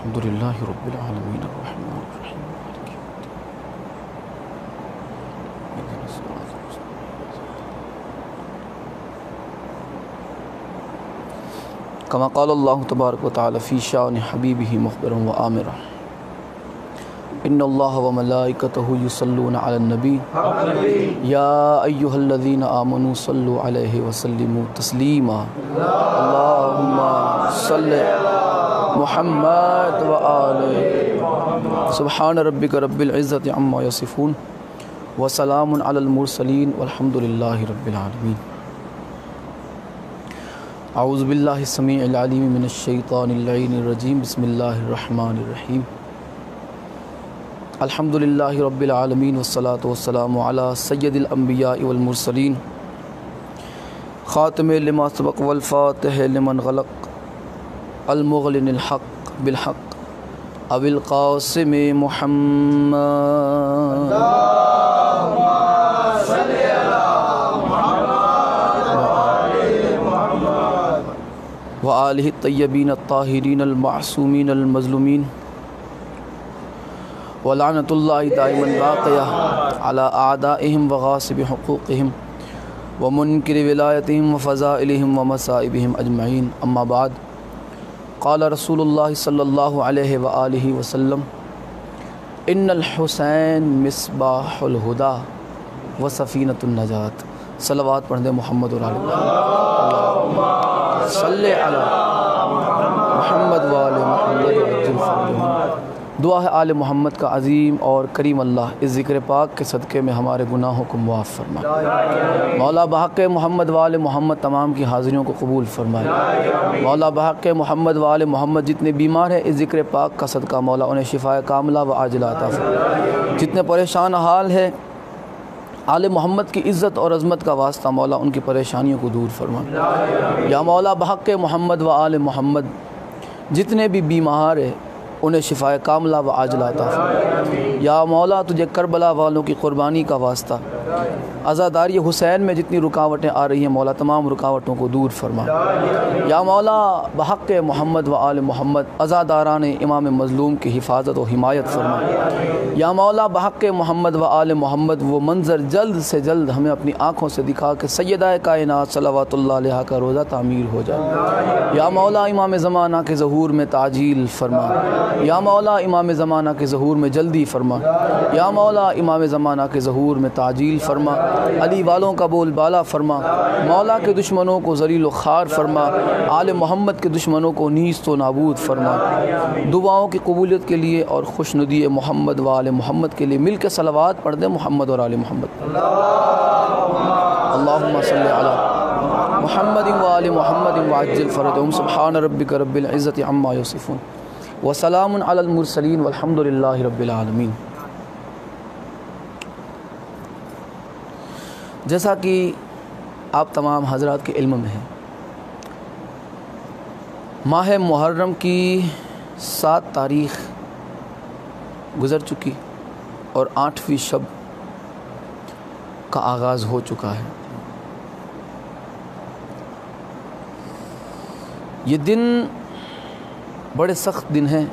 الحمدللہ رب العالمین الرحمن الرحیم مالک یوم الدین اہدنا الصراط المستقیم کما قال اللہ تبارک و تعالی فی شان حبیبہ مخبرا و آمرا ان اللہ و ملائکتہ یصلون علی النبی یا ایہا الذین آمنوا صلوا علیہ وسلموا تسلیما اللہم صلی محمد و آلہ سبحان ربک رب العزت عما یصفون وسلام علی المرسلین والحمدللہ رب العالمین اعوذ باللہ السمیع العلیم من الشیطان اللعین الرجیم بسم اللہ الرحمن الرحیم الحمدللہ رب العالمین والصلاة والسلام علی سید الانبیاء والمرسلین خاتم لما سبق والفاتح لمن غلق المغلن الحق بالحق ابو القاسم محمد وآلہ الطیبین الطاہرین المعصومین المظلومین ولعنۃ اللہ دائما باقیہ علی اعدائہم وغاصب حقوقہم ومنکر ولایتہم وفضائلہم ومصائبہم اجمعین اما بعد قال رسول اللہ صلی اللہ علیہ وآلہ وسلم ان الحسین مصباح الہدی وسفینۃ النجات صلوات پڑھ دیں محمد اور آل محمد صلی علی محمد وآل محمد وعجل فرجہم دعا ہے آل محمد کا عظیم اور کریم اللہ اس ذکر پاک کے صدقے میں ہمارے گناہوں کو معاف فرمائے مولا بحق محمد وآل محمد تمام کی حاضریوں کو قبول فرمائے مولا بحق محمد وآل محمد جتنے بیمار ہیں اس ذکر پاک کا صدقہ مولا انہیں شفاء کاملہ و عاجلہ عطا فرمائے جتنے پریشان حال ہے آل محمد کی عزت اور عظمت کا واسطہ مولا ان کی پریشانیوں کو دور فرمائے یا مولا بحق محمد وآل محمد جتنے بھی بیمار ہیں انہیں شفاء کاملہ و عاجلہ عطا فرمائے یا مولا تجھے کربلا والوں کی قربانی کا واسطہ عزاداری حسین میں جتنی رکاوٹیں آ رہی ہیں مولا تمام رکاوٹوں کو دور فرما یا مولا بحق محمد و آل محمد عزاداران امام مظلوم کی حفاظت و حمایت فرما یا مولا بحق محمد و آل محمد وہ منظر جلد سے جلد ہمیں اپنی آنکھوں سے دکھا کہ سیدہ کائنات صلوات اللہ علیہ کا روزہ تعمیر ہو جائے یا مولا امام زمانہ کے ظہور میں تعجیل فرما یا مولا امام زمانہ کے ظہور میں جلدی فرما یا مولا امام زمانہ کے ظہور میں تعجیل فرما علی والوں کا بول بالا فرما مولا کے دشمنوں کو ذلیل و خوار فرما آل محمد کے دشمنوں کو نیست و نابود فرما دعاؤں کی قبولیت کے لیے اور خوشنودی محمد و آل محمد کے لیے مل کے صلوات پڑھ دیں محمد اور آل محمد اللہم صلی علی محمد و آل محمد وعجل فرجہم سبحان ربک رب العزت عما یصفون وسلام علی المرسلین والحمدللہ رب العالمین جیسا کہ آپ تمام حضرات کے علم میں ہیں ماہ محرم کی 7 تاریخ گزر چکی اور 8ویں شب کا آغاز ہو چکا ہے یہ دن بڑے سخت دن ہیں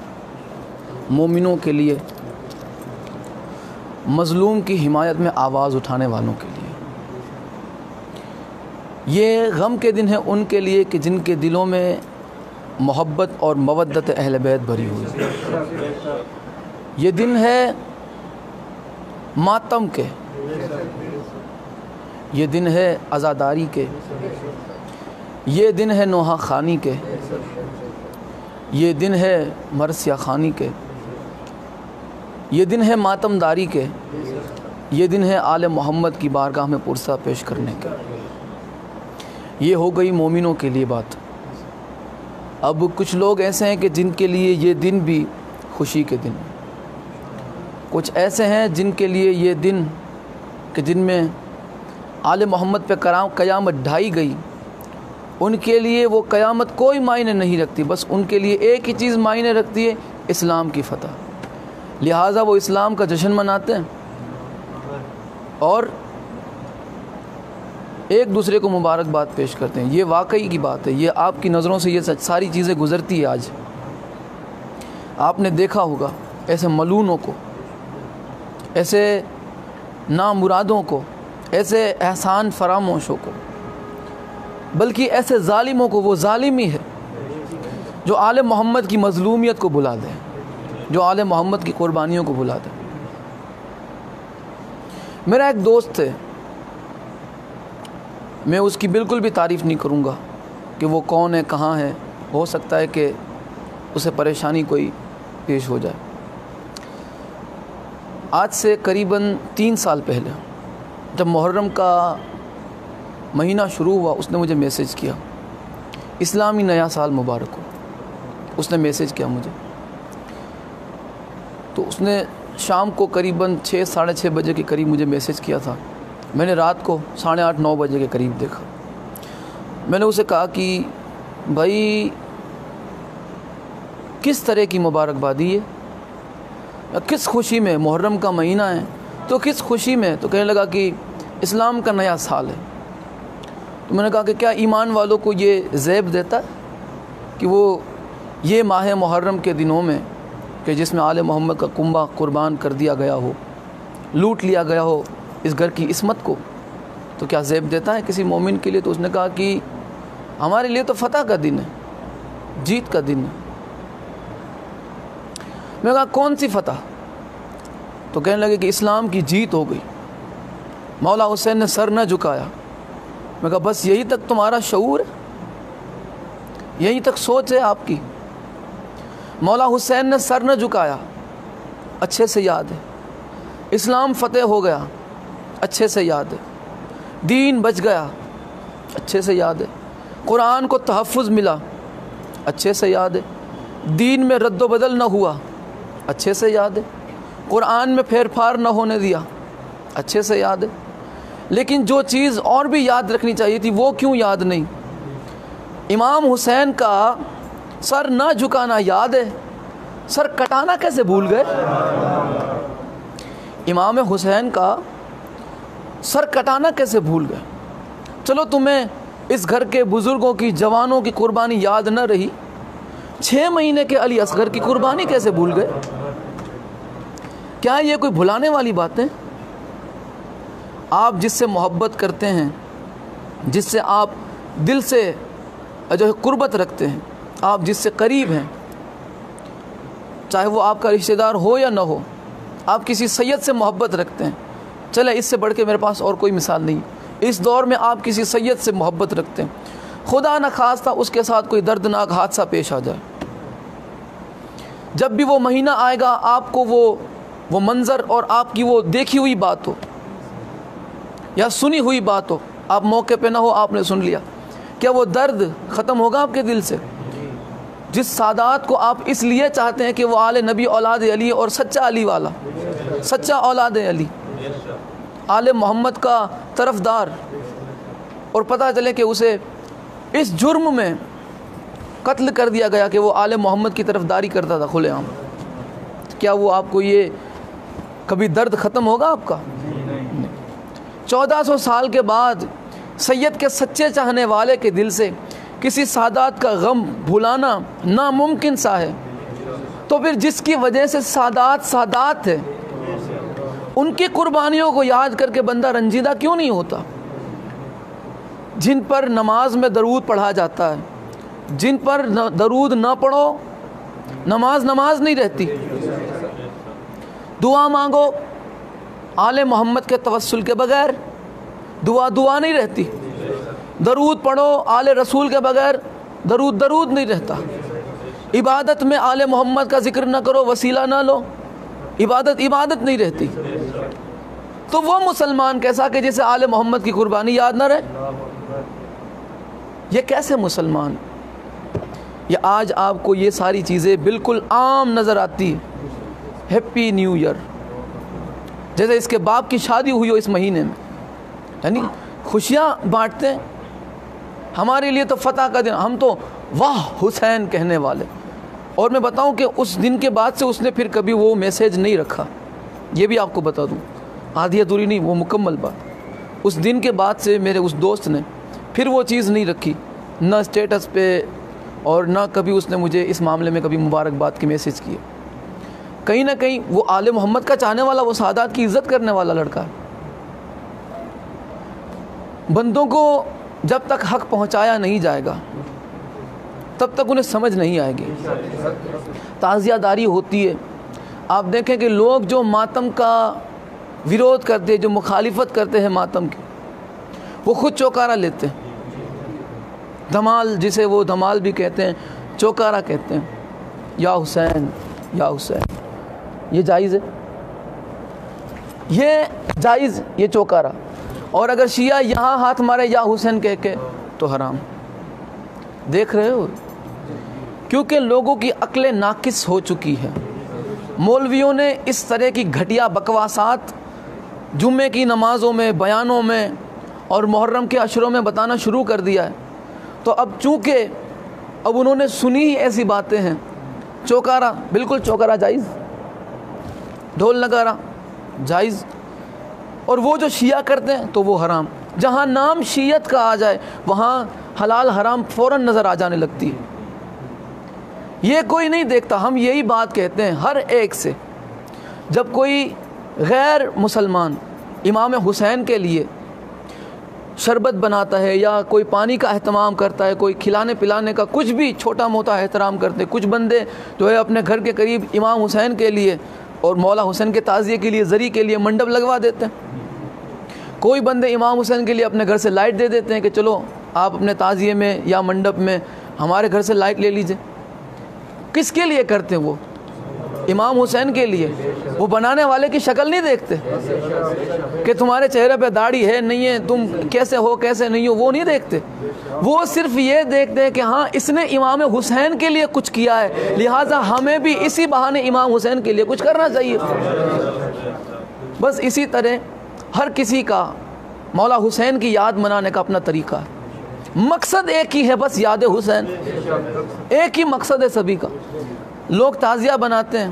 مومنوں کے لیے مظلوم کی حمایت میں آواز اٹھانے والوں کے لیے یہ غم کے دن ہیں ان کے لیے کہ جن کے دلوں میں محبت اور مودت اہل بیت بھری ہوئی ہے یہ دن ہے ماتم کے یہ دن ہے عزاداری کے یہ دن ہے نوحہ خانی کے یہ دن ہے مرثیہ خانی کے یہ دن ہے ماتم داری کے یہ دن ہے آل محمد کی بارگاہ میں پرسہ پیش کرنے کے یہ ہو گئی مومنوں کے لیے بات اب کچھ لوگ ایسے ہیں کہ جن کے لیے یہ دن بھی خوشی کے دن کچھ ایسے ہیں جن کے لیے یہ دن کہ جن میں آل محمد پہ قیامت ڈھائی گئی ان کے لیے وہ قیامت کوئی معنی نہیں رکھتی بس ان کے لیے ایک ہی چیز معنی رکھتی ہے اسلام کی فتح لہٰذا وہ اسلام کا جشن مناتے ہیں اور ایک دوسرے کو مبارکباد پیش کرتے ہیں. یہ واقعی کی بات ہے, یہ آپ کی نظروں سے یہ ساری چیزیں گزرتی ہے. آج آپ نے دیکھا ہوگا ایسے ملونوں کو، ایسے نامرادوں کو، ایسے احسان فراموشوں کو، بلکہ ایسے ظالموں کو. وہ ظالم ہی ہے جو آل محمد کی مظلومیت کو بھلا دے، جو آل محمد کی قربانیوں کو بھلا دے. میرا ایک دوست ہے، میں اس کی بالکل بھی تعریف نہیں کروں گا کہ وہ کون ہے، کہاں ہے. ہو سکتا ہے کہ اسے پریشانی کوئی پیش ہو جائے. آج سے قریباً 3 سال پہلے جب محرم کا مہینہ شروع ہوا، اس نے مجھے میسیج کیا، اسلامی نیا سال مبارک ہو. اس نے میسیج کیا مجھے. تو اس نے شام کو قریباً 6 ساڑھے 6 بجے کے قریب مجھے میسیج کیا تھا. میں نے رات کو 8:30 9 بجے کے قریب دیکھا. میں نے اسے کہا کہ بھائی کس طرح کی مبارکبادی ہے، کس خوشی میں، محرم کا مہینہ ہے تو کس خوشی میں؟ تو کہنے لگا کہ اسلام کا نیا سال ہے. تو میں نے کہا کہ کیا ایمان والوں کو یہ زیب دیتا ہے کہ وہ یہ ماہ محرم کے دنوں میں کہ جس میں آل محمد کا کنبہ قربان کر دیا گیا ہو، لوٹ لیا گیا ہو اس گھر کی عصمت کو، تو کیا زیب دیتا ہے کسی مومن کے لیے؟ تو اس نے کہا کہ ہمارے لیے تو فتح کا دن ہے، جیت کا دن ہے. میں نے کہا کون سی فتح؟ تو کہنے لگے کہ اسلام کی جیت ہو گئی. مولا حسین نے سر نہ جھکایا. میں کہا بس یہی تک تمہارا شعور ہے، یہی تک سوچ ہے آپ کی؟ مولا حسین نے سر نہ جھکایا، اچھے سے یاد ہے. اسلام فتح ہو گیا، اچھے سے یاد ہے. دین بچ گیا، اچھے سے یاد ہے. قرآن کو تحفظ ملا، اچھے سے یاد ہے. دین میں رد و بدل نہ ہوا، اچھے سے یاد ہے. قرآن میں پھیر پھار نہ ہونے دیا، اچھے سے یاد ہے. لیکن جو چیز اور بھی یاد رکھنی چاہیے تھی وہ کیوں یاد نہیں؟ امام حسین کا سر نہ جھکانا یاد ہے، سر کٹانا کیسے بھول گئے؟ امام حسین کا سر کٹانا کیسے بھول گئے؟ چلو تمہیں اس گھر کے بزرگوں کی، جوانوں کی قربانی یاد نہ رہی، 6 مہینے کے علی اصغر کی قربانی کیسے بھول گئے؟ کیا یہ کوئی بھلانے والی باتیں؟ آپ جس سے محبت کرتے ہیں، جس سے آپ دل سے جو ہے قربت رکھتے ہیں، آپ جس سے قریب ہیں، چاہے وہ آپ کا رشتہ دار ہو یا نہ ہو، آپ کسی سید سے محبت رکھتے ہیں، چلے اس سے بڑھ کے میرے پاس اور کوئی مثال نہیں. اس دور میں آپ کسی سید سے محبت رکھتے ہیں، خدا نہ خواستہ اس کے ساتھ کوئی دردناک حادثہ پیش آ جائے، جب بھی وہ مہینہ آئے گا آپ کو وہ منظر اور آپ کی وہ دیکھی ہوئی بات ہو یا سنی ہوئی بات ہو، آپ موقع پہ نہ ہو، آپ نے سن لیا، کیا وہ درد ختم ہوگا آپ کے دل سے؟ جس سادات کو آپ اس لیے چاہتے ہیں کہ وہ آل نبی اولاد علی اور سچا علی والا، سچا اولاد علی، آل محمد کا طرفدار، اور پتہ چلے کہ اسے اس جرم میں قتل کر دیا گیا کہ وہ آل محمد کی طرفداری کرتا تھا کھلے عام، کیا وہ آپ کو یہ کبھی درد ختم ہوگا آپ کا؟ 1400 سال کے بعد سید کے سچے چاہنے والے کے دل سے کسی سادات کا غم بھولانا ناممکن سا ہے. تو پھر جس کی وجہ سے سادات ہے، ان کی قربانیوں کو یاد کر کے بندہ رنجیدہ کیوں نہیں ہوتا؟ جن پر نماز میں درود پڑھا جاتا ہے، جن پر درود نہ پڑھو نماز نہیں رہتی. دعا مانگو آل محمد کے توسل کے بغیر، دعا نہیں رہتی. درود پڑھو آل رسول کے بغیر، درود نہیں رہتا. عبادت میں آل محمد کا ذکر نہ کرو، وسیلہ نہ لو، عبادت نہیں رہتی. تو وہ مسلمان کیسا کہ جسے آل محمد کی قربانی یاد نہ رہے؟ یہ کیسے مسلمان؟ یہ آج آپ کو یہ ساری چیزیں بالکل عام نظر آتی. ہیپی نیو ایئر، جیسے اس کے باپ کی شادی ہوئی ہو اس مہینے میں، یعنی خوشیاں بانٹتے ہیں. ہمارے لیے تو فتح کا دن، ہم تو واہ حسین کہنے والے. اور میں بتاؤں کہ اس دن کے بعد سے اس نے پھر کبھی وہ میسیج نہیں رکھا، یہ بھی آپ کو بتا دوں، آدھی ادھوری نہیں، وہ مکمل بات. اس دن کے بعد سے میرے اس دوست نے پھر وہ چیز نہیں رکھی، نہ اسٹیٹس پہ اور نہ کبھی اس نے مجھے اس معاملے میں کبھی مبارکباد کی میسج کی ہے. کہیں نہ کہیں وہ آل محمد کا چاہنے والا، وہ سادات کی عزت کرنے والا لڑکا ہے. بندوں کو جب تک حق پہنچایا نہیں جائے گا تب تک انہیں سمجھ نہیں آئے گی. تعزیہ داری ہوتی ہے. آپ دیکھیں کہ لوگ جو ماتم کا ویرودھ کرتے ہیں، جو مخالفت کرتے ہیں ماتم کی، وہ خود چوکارہ لیتے ہیں. دھمال، جسے وہ دھمال بھی کہتے ہیں، چوکارہ کہتے ہیں. یا حسین یا حسین، یہ جائز ہے، یہ جائز، یہ چوکارہ. اور اگر شیعہ یہاں ہاتھ مارے یا حسین کہہ کے تو حرام. دیکھ رہے ہو، کیونکہ لوگوں کی عقلیں ناقص ہو چکی ہے. مولویوں نے اس طرح کی گھٹیا بکواسات جمعے کی نمازوں میں، بیانوں میں اور محرم کے عشروں میں بتانا شروع کر دیا ہے. تو اب چونکہ اب انہوں نے سنی ہی ایسی باتیں ہیں، چوکارہ بالکل، چوکارہ جائز، ڈھول نگارہ جائز، اور وہ جو شیعہ کرتے ہیں تو وہ حرام. جہاں نام شیعت کا آ جائے وہاں حلال حرام فوراً نظر آ جانے لگتی ہے. یہ کوئی نہیں دیکھتا. ہم یہی بات کہتے ہیں ہر ایک سے، جب کوئی غیر مسلمان امام حسین کے لیے شربت بناتا ہے یا کوئی پانی کا اہتمام کرتا ہے، کوئی کھلانے پلانے کا کچھ بھی چھوٹا موٹا احترام کرتے ہیں. کچھ بندے جو ہے اپنے گھر کے قریب امام حسین کے لیے اور مولا حسین کے تعزیے کے لیے، زری کے لیے منڈپ لگوا دیتے ہیں. کوئی بندے امام حسین کے لیے اپنے گھر سے لائٹ دے دیتے ہیں کہ چلو آپ اپنے تعزیے میں یا منڈپ میں ہمارے گھر سے لائٹ لے لیجئے. کس کے لیے کرتے ہیں وہ؟ امام حسین کے لیے. وہ بنانے والے کی شکل نہیں دیکھتے کہ تمہارے چہرے پہ داڑھی ہے نہیں ہے، تم کیسے ہو کیسے نہیں ہو، وہ نہیں دیکھتے. وہ صرف یہ دیکھتے ہیں کہ ہاں اس نے امام حسین کے لیے کچھ کیا ہے، لہٰذا ہمیں بھی اسی بہانے امام حسین کے لیے کچھ کرنا چاہیے. بس اسی طرح ہر کسی کا مولا حسین کی یاد منانے کا اپنا طریقہ ہے. مقصد ایک ہی ہے، بس یاد حسین. ایک ہی مقصد ہے سبھی کا. لوگ تعزیہ بناتے ہیں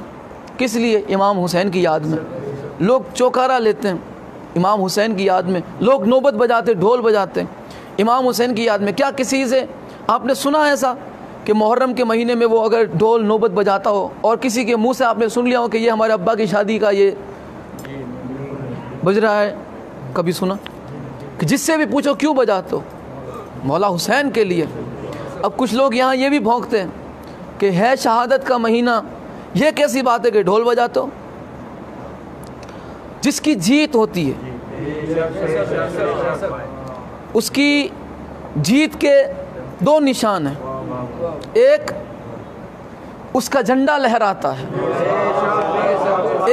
کس لیے؟ امام حسین کی یاد میں. لوگ چوکارہ لیتے ہیں امام حسین کی یاد میں. لوگ نوبت بجاتے، ڈھول بجاتے ہیں امام حسین کی یاد میں. کیا کسی سے آپ نے سنا ایسا کہ محرم کے مہینے میں وہ اگر ڈھول نوبت بجاتا ہو اور کسی کے منہ سے آپ نے سن لیا ہو کہ یہ ہمارے ابا کی شادی کا یہ بج رہا ہے؟ کبھی سنا؟ کہ جس سے بھی پوچھو کیوں بجاتے ہو؟ مولا حسین کے لیے. اب کچھ لوگ یہاں یہ بھی بھونکتے ہیں کہ ہے شہادت کا مہینہ، یہ کیسی بات ہے کہ ڈھول بجاتے ہو؟ جس کی جیت ہوتی ہے اس کی جیت کے دو نشان ہیں. ایک اس کا جھنڈا لہراتا ہے،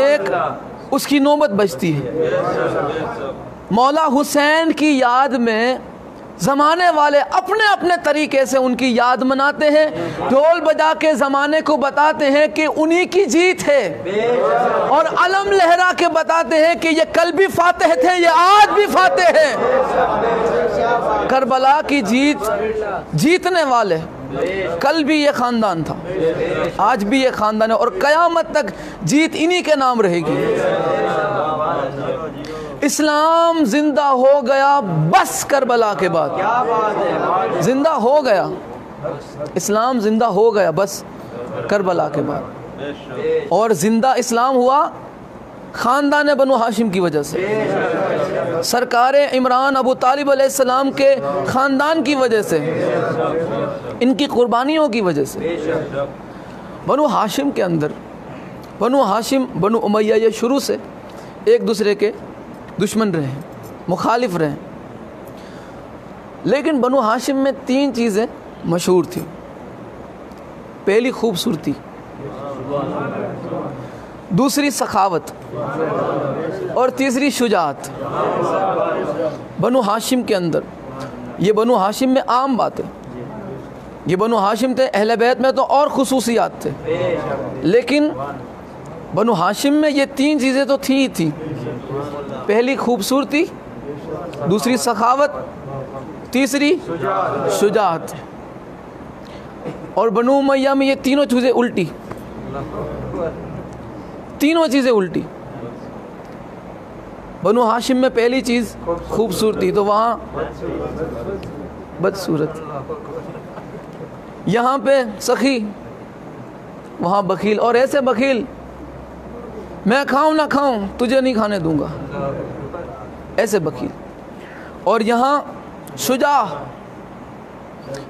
ایک اس کی نوبت بجتی ہے. مولا حسین کی یاد میں زمانے والے اپنے اپنے طریقے سے ان کی یاد مناتے ہیں، ڈھول بجا کے زمانے کو بتاتے ہیں کہ انہی کی جیت ہے، اور علم لہرا کے بتاتے ہیں کہ یہ کل بھی فاتح تھے، یہ آج بھی فاتح ہیں. کربلا کی جیت جیتنے والے، کل بھی یہ خاندان تھا، آج بھی یہ خاندان ہے، اور قیامت تک جیت انہی کے نام رہے گی. اسلام زندہ ہو گیا بس کربلا کے بعد. زندہ ہو گیا اسلام، زندہ ہو گیا بس کربلا کے بعد. اور زندہ اسلام ہوا خاندان بنو ہاشم کی وجہ سے، سرکار عمران ابو طالب علیہ السلام کے خاندان کی وجہ سے، ان کی قربانیوں کی وجہ سے. بنو ہاشم کے اندر، بنو ہاشم بنو امیہ یہ شروع سے ایک دوسرے کے دشمن رہے، مخالف رہے، لیکن بنو ہاشم میں تین چیزیں مشہور تھیں. پہلی خوبصورتی، دوسری سخاوت، اور تیسری شجاعت. بنو ہاشم کے اندر، یہ بنو ہاشم میں عام بات ہے، یہ بنو ہاشم تھے، اہل بیت میں تو اور خصوصیات تھے، لیکن بنو ہاشم میں یہ تین چیزیں تو تھیں ہی تھیں. پہلی خوبصورتی، دوسری سخاوت، تیسری شجاعت. اور بنو امیہ میں یہ تینوں چیزیں الٹی، تینوں چیزیں الٹی. بنو ہاشم میں پہلی چیز خوبصورتی، تو وہاں بدصورت. یہاں پہ سخی وہاں بخیل، اور ایسے بخیل میں کھاؤں نہ کھاؤں تجھے نہیں کھانے دوں گا، ایسے بخیل۔ اور یہاں شجاع،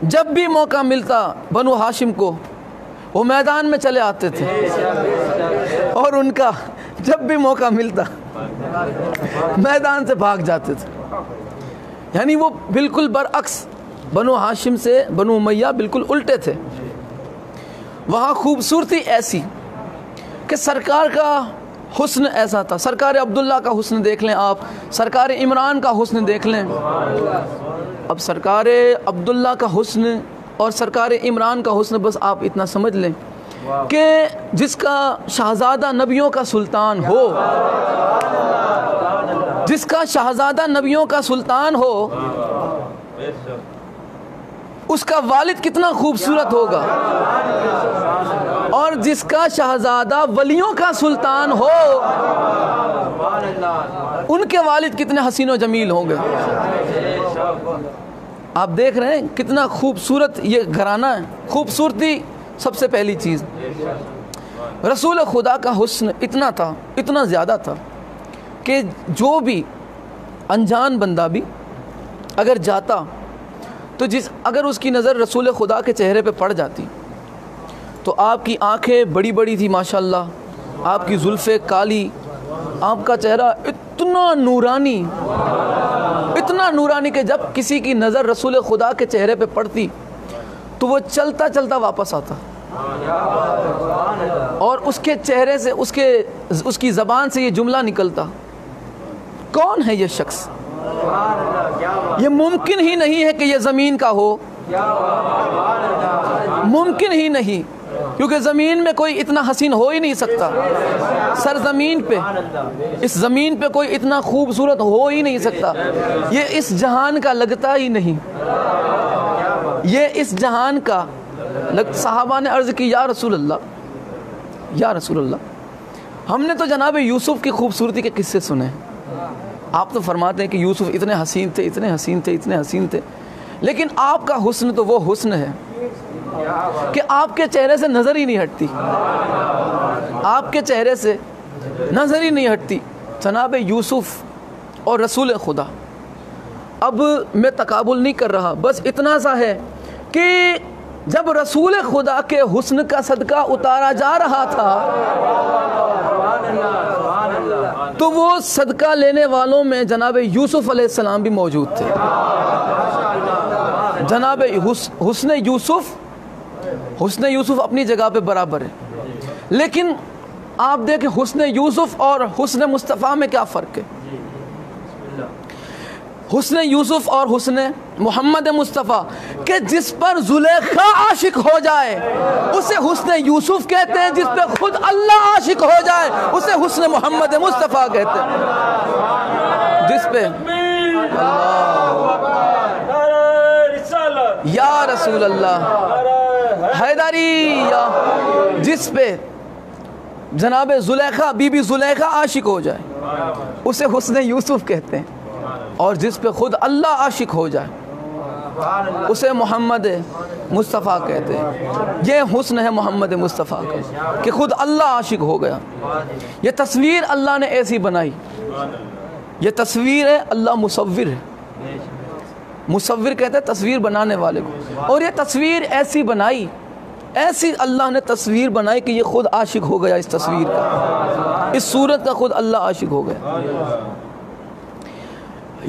جب بھی موقع ملتا بنو ہاشم کو وہ میدان میں چلے آتے تھے، اور ان کا جب بھی موقع ملتا میدان سے بھاگ جاتے تھے۔ یعنی وہ بالکل برعکس، بنو ہاشم سے بنو امیہ بالکل الٹے تھے۔ وہاں خوبصورتی ایسی کہ سرکار کا حسن ایسا تھا، سرکار عبداللہ کا حسن دیکھ لیں آپ، سرکار عمران کا حسن دیکھ لیں۔ اب سرکار عبداللہ کا حسن اور سرکار عمران کا حسن بس آپ اتنا سمجھ لیں کہ جس کا شہزادہ نبیوں کا سلطان ہو، جس کا شہزادہ نبیوں کا سلطان ہو، اس کا والد کتنا خوبصورت ہوگا، اور جس کا شہزادہ ولیوں کا سلطان ہو ان کے والد کتنے حسین و جمیل ہوں گے۔ آپ دیکھ رہے ہیں کتنا خوبصورت یہ گھرانہ ہے۔ خوبصورتی سب سے پہلی چیز، رسول خدا کا حسن اتنا تھا، اتنا زیادہ تھا کہ جو بھی انجان بندہ بھی اگر جاتا تو اگر اس کی نظر رسول خدا کے چہرے پہ پڑ جاتی تو آپ کی آنکھیں بڑی بڑی تھی ماشاءاللہ، آپ کی زلفیں کالی، آپ کا چہرہ اتنا نورانی، اتنا نورانی کہ جب کسی کی نظر رسول خدا کے چہرے پہ پڑتی تو وہ چلتا چلتا واپس آتا، اور اس کے چہرے سے اس کی زبان سے یہ جملہ نکلتا، کون ہے یہ شخص؟ یہ ممکن ہی نہیں ہے کہ یہ زمین کا ہو، ممکن ہی نہیں، کیونکہ زمین میں کوئی اتنا حسین ہو ہی نہیں سکتا، سرزمین پہ، اس زمین پہ کوئی اتنا خوبصورت ہو ہی نہیں سکتا، یہ اس جہان کا لگتا ہی نہیں، یہ اس جہان کا صحابہ نے عرض کی یا رسول اللہ، یا رسول اللہ، ہم نے تو جناب یوسف کی خوبصورتی کے قصے سنے، آپ تو فرماتے ہیں کہ یوسف اتنے حسین تھے، اتنے حسین تھے، اتنے حسین تھے، لیکن آپ کا حسن تو وہ حسن ہے کہ آپ کے چہرے سے نظر ہی نہیں ہٹتی، آپ کے چہرے سے نظر ہی نہیں ہٹتی جناب یوسف اور رسول خدا۔ اب میں تقابل نہیں کر رہا، بس اتنا سا ہے کہ جب رسول خدا کے حسن کا صدقہ اتارا جا رہا تھا تو وہ صدقہ لینے والوں میں جناب یوسف علیہ السلام بھی موجود تھے۔ جناب حسن یوسف اپنی جگہ پہ برابر ہے، لیکن آپ دیکھیں حسن یوسف اور حسن مصطفیٰ میں کیا فرق ہے۔ حسن یوسف اور حسن محمد مصطفیٰ کہ جس پر زلیخا عاشق ہو جائے اسے حسن یوسف کہتے ہیں، جس پہ خود اللہ عاشق ہو جائے اسے حسن محمد مصطفیٰ کہتے ہیں، جس پہ یا رسول اللہ حیدری، جس پہ جناب زلیخا بی بی زلیخا عاشق ہو جائے اسے حسن یوسف کہتے ہیں، اور جس پہ خود اللہ عاشق ہو جائے اسے محمد مصطفیٰ کہتے ہیں۔ یہ حسن ہے محمد مصطفیٰ کا کہ خود اللہ عاشق ہو گیا۔ یہ تصویر اللہ نے ایسی بنائی، یہ تصویر ہے، اللہ مصور ہے، مصور کہتے ہیں تصویر بنانے والے کو، اور یہ تصویر ایسی بنائی، ایسی اللہ نے تصویر بنائی کہ یہ خود عاشق ہو گیا اس تصویر کا، اس صورت کا خود اللہ عاشق ہو گیا۔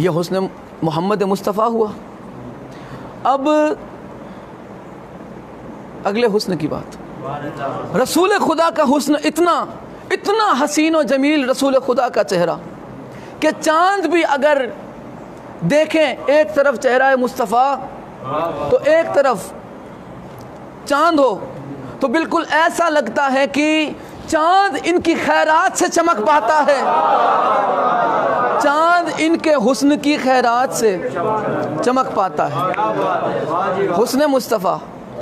یہ حسن محمد مصطفیٰ ہوا۔ اب اگلے حسن کی بات، رسول خدا کا حسن اتنا حسین و جمیل رسول خدا کا چہرہ کہ چاند بھی اگر دیکھیں ایک طرف چہرہ مصطفیٰ تو ایک طرف چاند ہو تو بالکل ایسا لگتا ہے کہ چاند ان کی خیرات سے چمک پاتا ہے، چاند ان کے حسن کی خیرات سے چمک پاتا ہے۔ حسن مصطفیٰ،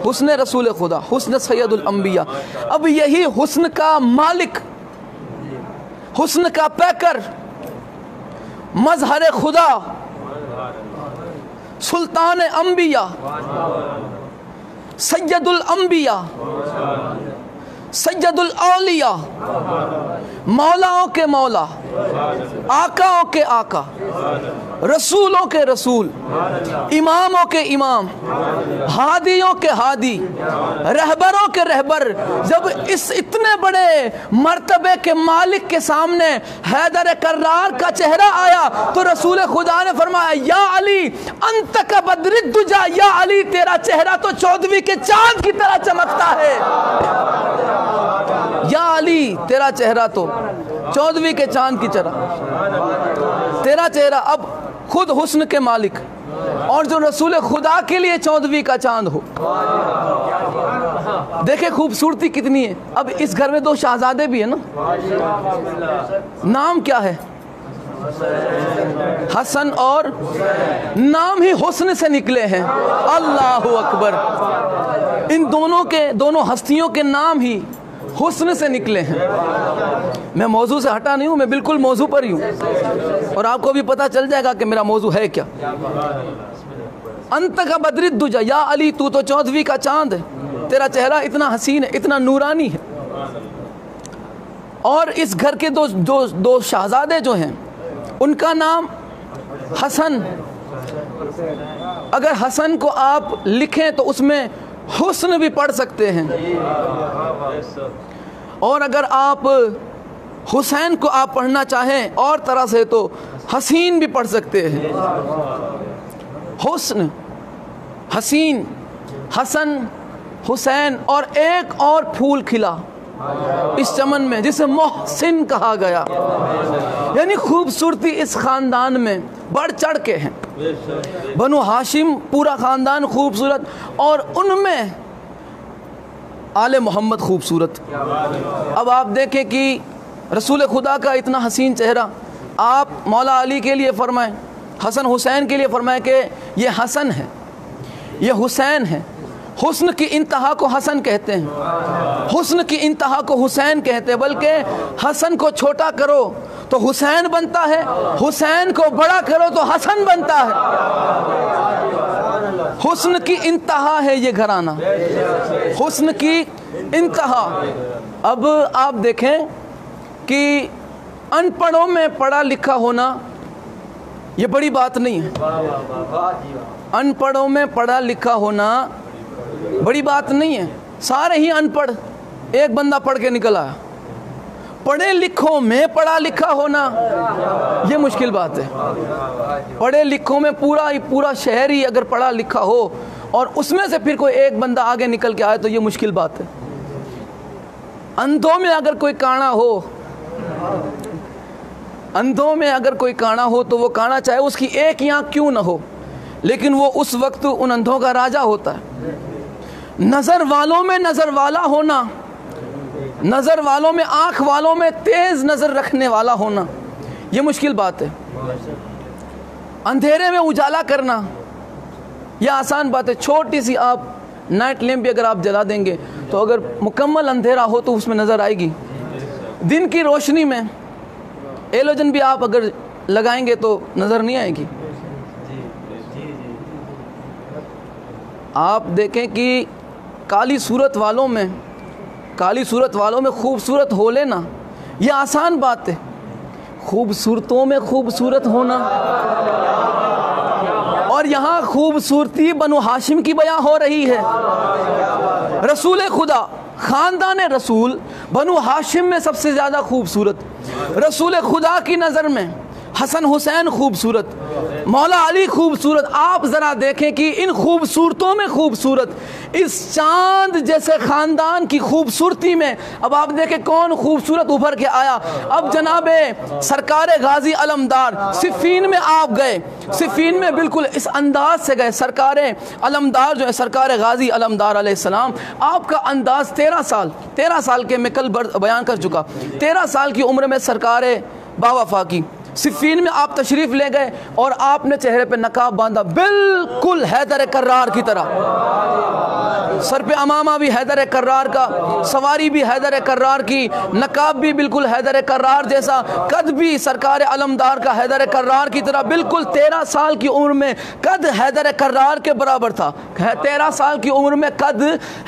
حسن رسول خدا، حسن سید الانبیاء۔ اب یہی حسن کا مالک، حسن کا پیکر، مظہر خدا، سلطان انبیاء، سید الانبیاء، سید الاولیاء، مولاؤں کے مولا، آقاؤں کے آقا، رسولوں کے رسول، اماموں کے امام، ہادیوں کے ہادی، رہبروں کے رہبر، جب اس اتنے بڑے مرتبے کے مالک کے سامنے حیدر کرار کا چہرہ آیا تو رسول خدا نے فرمایا یا علی انت کبدر الدجا، یا علی تیرا چہرہ تو 14ویں کے چاند کی طرح چمکتا ہے، یا علی تیرا چہرہ تو 14ویں کے چاند کی طرح، تیرا چہرہ اب خود حسن کے مالک اور جو رسول خدا کے لیے 14ویں کا چاند ہو۔ دیکھیں خوبصورتی کتنی ہے۔ اب اس گھر میں 2 شہزادے بھی ہیں نا، نام کیا ہے؟ حسن اور نام ہی حسن سے نکلے ہیں، اللہ اکبر۔ ان دونوں ہستیوں کے نام ہی حسن سے نکلے ہیں۔ میں موضوع سے ہٹا نہیں ہوں، میں بالکل موضوع پر ہی ہوں، اور آپ کو بھی پتہ چل جائے گا کہ میرا موضوع ہے کیا۔ انت کا بدر الدجا، یا علی تو 14ویں کا چاند ہے، تیرا چہرہ اتنا حسین ہے، اتنا نورانی ہے۔ اور اس گھر کے دو شہزادے جو ہیں ان کا نام حسن، اگر حسن کو آپ لکھیں تو اس میں حسن بھی پڑھ سکتے ہیں، اور اگر آپ حسین کو آپ پڑھنا چاہیں اور طرح سے تو حسین بھی پڑھ سکتے ہیں۔ حسن، حسین، حسن، حسین، اور ایک اور پھول کھلا اس چمن میں جسے محسن کہا گیا، یعنی خوبصورتی اس خاندان میں بڑھ چڑھ کے ہیں۔ بنو ہاشم پورا خاندان خوبصورت، اور ان میں آل محمد خوبصورت۔ اب آپ دیکھیں کہ رسول خدا کا اتنا حسین چہرہ، آپ مولا علی کے لیے فرمائیں، حسن حسین کے لیے فرمائیں کہ یہ حسن ہے، یہ حسین ہے۔ حسن کی انتہا کو حسن کہتے ہیں، حسن کی انتہا کو حسین کہتے ہیں، بلکہ حسن کو چھوٹا کرو تو حسین بنتا ہے، حسین کو بڑا کرو تو حسن بنتا ہے۔ حسن کی انتہا ہے یہ گھرانہ، حسن کی انتہا۔ اب آپ دیکھیں کہ ان پڑھوں میں پڑھا لکھا ہونا یہ بڑی بات نہیں ہے، ان پڑھوں میں پڑھا لکھا ہونا بڑی بات نہیں ہے۔ سارے ہی ان پڑھ، ایک بندہ پڑھ کے نکل آیا۔ پڑھے لکھوں میں پڑھا لکھا ہونا یہ مشکل بات ہے۔ پڑھے لکھوں میں پورا شہر ہی اگر پڑھا لکھا ہو اور اس میں سے پھر کوئی ایک بندہ آگے نکل کے آئے تو یہ مشکل بات ہے۔ اندھوں میں اگر کوئی کانا ہو، اندھوں میں اگر کوئی کانا ہو تو وہ کانا چاہے اس کی ایک آنکھ کیوں نہ ہو، لیکن وہ اس وقت ان اندھوں کا راجہ ہوتا ہے۔ نظر والوں میں نظر والا ہونا، نظر والوں میں، آنکھ والوں میں تیز نظر رکھنے والا ہونا یہ مشکل بات ہے۔ اندھیرے میں اجالا کرنا یہ آسان بات ہے۔ چھوٹی سی آپ نائٹ لیمپ بھی اگر آپ جلا دیں گے تو اگر مکمل اندھیرا ہو تو اس میں نظر آئے گی۔ دن کی روشنی میں ایلوجن بھی آپ اگر لگائیں گے تو نظر نہیں آئے گی۔ آپ دیکھیں کہ کالی صورت والوں میں خوبصورت ہو لینا یہ آسان بات ہے، خوبصورتوں میں خوبصورت ہونا، اور یہاں خوبصورتی بنو ہاشم کی بیان ہو رہی ہے۔ رسول خدا، خاندان رسول بنو ہاشم میں سب سے زیادہ خوبصورت، رسول خدا کی نظر میں حسن حسین خوبصورت، مولا علی خوبصورت۔ آپ ذرا دیکھیں کہ ان خوبصورتوں میں خوبصورت، اس چاند جیسے خاندان کی خوبصورتی میں اب آپ دیکھیں کون خوبصورت ابھر کے آیا۔ اب جناب سرکار غازی علمدار صفین میں آپ گئے، صفین میں بالکل اس انداز سے گئے۔ سرکار علمدار جو ہے سرکار غازی علمدار علیہ السلام، آپ کا انداز 13 سال کے میں کل بیان کر چکا، 13 سال کی عمر میں سرکار باوفا کی صفین میں آپ تشریف لے گئے اور آپ نے چہرے پہ نقاب باندھا بالکل حیدر کرار کی طرح۔ سر پہ امامہ بھی حیدر کرار کا، سواری بھی حیدر کرار کی، نقاب بھی بالکل حیدر کرار جیسا، قد بھی سرکار علمدار کا حیدر کرار کی طرح، بالکل 13 سال کی عمر میں قد حیدر کرار کے برابر تھا۔ 13 سال کی عمر میں قد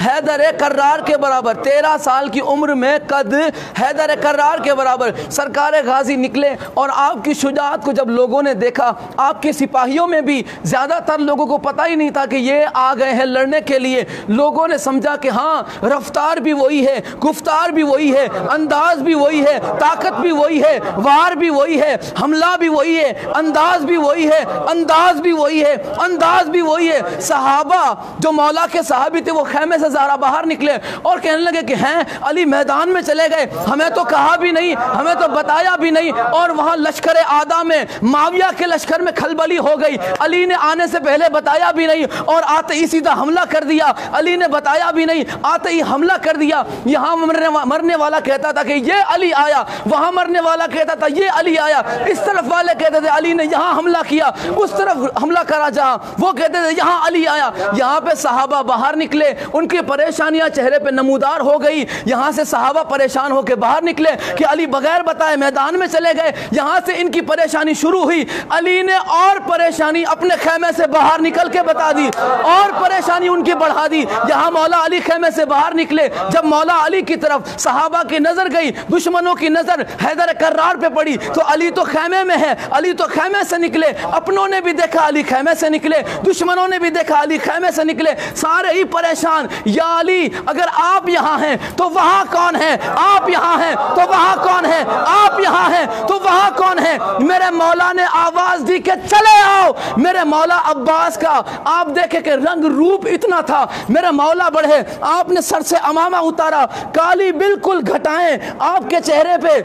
حیدر کرار کے برابر، 13 سال کی عمر میں قد حیدر کرار کے برابر سرکار غازی نکلے۔ اور آپ کی شجاعت کو جب لوگوں نے دیکھا، آپ کے سپاہیوں میں بھی زیادہ تر لوگوں کو پتہ ہی نہیں تھا کہ یہ آ گئے ہیں لڑنے کے لیے، لوگوں نے سمجھا کہ ہاں رفتار بھی وہی ہے، گفتار بھی وہی ہے، انداز بھی وہی ہے، طاقت بھی وہی ہے، وار بھی وہی ہے، حملہ بھی وہی ہے، انداز بھی وہی ہے، انداز بھی وہی ہے، انداز بھی وہی ہے۔ صحابہ جو مولا کے صحابی تھے وہ خیمے سے ذرا باہر نکلے اور کہنے لگے کہ ہیں علی میدان میں چلے گئے، ہمیں تو کہا بھی نہیں، ہمیں تو بتایا بھی نہیں۔ اور وہاں لشکر آدھا میں معاویہ کے لشکر میں کھلبلی ہو گئی، علی نے آنے سے پہلے بتایا بھی نہیں اور آتے ہی سیدھا حملہ کر دیا، علی نے بتایا بھی نہیں، آتے ہی حملہ کر دیا۔ یہاں مرنے والا کہتا تھا کہ یہ علی آیا، وہاں مرنے والا کہتا تھا یہ علی آیا، اس طرف والے کہتے تھے علی نے یہاں حملہ کیا، اس طرف حملہ کرا جہاں وہ کہتے تھے یہاں علی آیا۔ یہاں پہ صحابہ باہر نکلے، ان کی پریشانیاں چہرے پہ نمودار ہو گئی، یہاں سے صحابہ پریشان ہو کے باہر نکلے کہ علی بغیر بتائے میدان میں چلے گئے، یہاں سے ان کی پریشانی شروع ہوئی۔ علی نے اور پریشانی اپنے خیمے سے باہر نکل کے بتا دی، اور پریشانی ان کی بڑھا دی۔ یہاں مولا علی خیمے سے باہر نکلے، جب مولا علی کی طرف صحابہ کی نظر گئی، دشمنوں کی نظر حیدر کرار پہ پڑی تو علی تو خیمے میں ہے، علی تو خیمے سے نکلے، اپنوں نے بھی دیکھا علی خیمے سے نکلے، دشمنوں نے بھی دیکھا علی خیمے سے نکلے، سارے ہی پریشان۔ یا علی اگر آپ یہاں ہیں تو وہاں کون ہے؟ آپ یہاں ہیں تو وہاں کون ہے؟ آپ یہاں ہیں تو وہاں کون ہے؟ میرے مولا نے آواز دی کہ چلے آؤ۔ میرے مولا عباس کا آپ دیکھیں کہ رنگ روپ اتنا تھا، میرے مولا بڑھے، آپ نے سر سے امامہ اتارا، کالی بالکل گھٹائیں آپ کے چہرے پہ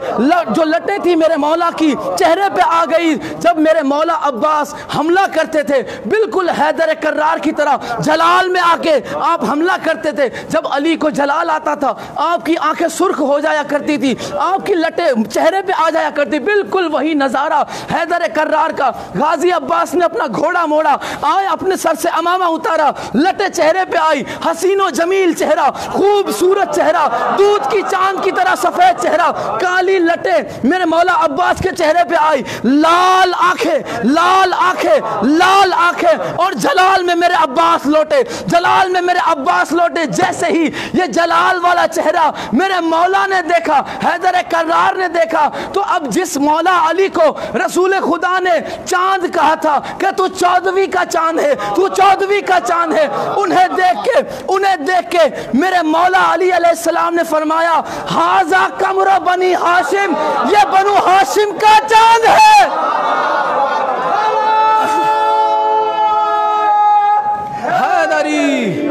جو لٹیں تھی میرے مولا کی چہرے پہ آ گئی۔ جب میرے مولا عباس حملہ کرتے تھے بالکل حیدر کرار کی طرح جلال میں آ کے آپ حملہ کرتے تھے، جب علی کو جلال آتا تھا آپ کی آنکھیں سرخ ہو جایا کرتی تھی، آپ کی لٹیں چہرے پہ آ جایا کرتی، بالکل وہی نظارہ حیدر کرار کا۔ غازی عباس نے اپنا گھوڑا موڑا، آئے اپنے سر سے امامہ اتارا، لٹیں چہرے پہ آئی، حسین و جمیل چہرہ، خوبصورت چہرہ، دودھ کی چاند کی طرح سفید چہرہ، کالی لٹیں میرے مولا عباس کے چہرے پہ آئی، لال آنکھیں، لال آنکھیں، لال آنکھیں، اور جلال میں میرے عباس لوٹے، جلال میں میرے عباس لوٹے۔ جیسے ہی یہ جلال والا چہرہ میرے مولا نے دیکھا، حیدر کرار نے دیکھا، تو اب جس مولا علی کو رسول خدا نے چاند کہا تھا کہ تو 14ویں کا چاند ہے، تو 14ویں کا چاند ہے، انہیں دیکھ کے میرے مولا علی علیہ السلام نے فرمایا ھذا قمر بنی ہاشم، یہ بنو ہاشم کا چاند ہے۔ حیدری